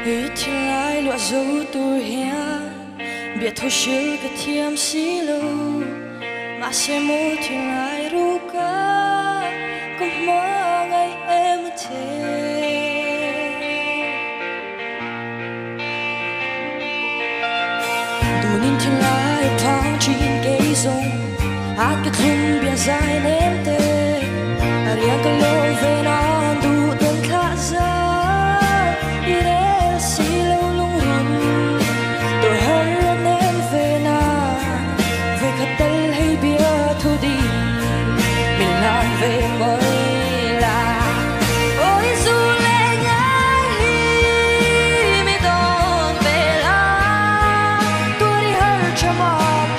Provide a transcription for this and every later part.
ít thiên lai lụa dấu tôi hé biết thôi chưa cái thiêm xí lâu mà sẽ mơ thiên lai ru cả cũng mơ ngày em thế tu nín thiên lai phang chín cây rong hát cái thun biển dài ném tê riêng cái lối về non du từng khát ra về mới là ôi dù lệ ngã hi mi đón về là tôi đi hơn cho mong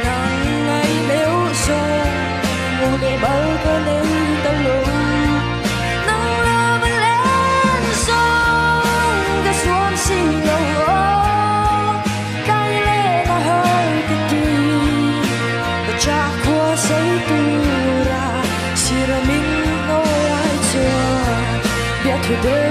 nắng ngày nếu rồi mùa để bao cơn đêm ta lù nắng lơ vẫn lên sông cái xuống xinh ngầu cái lệ nó hơi cái gì và cha của giấy Today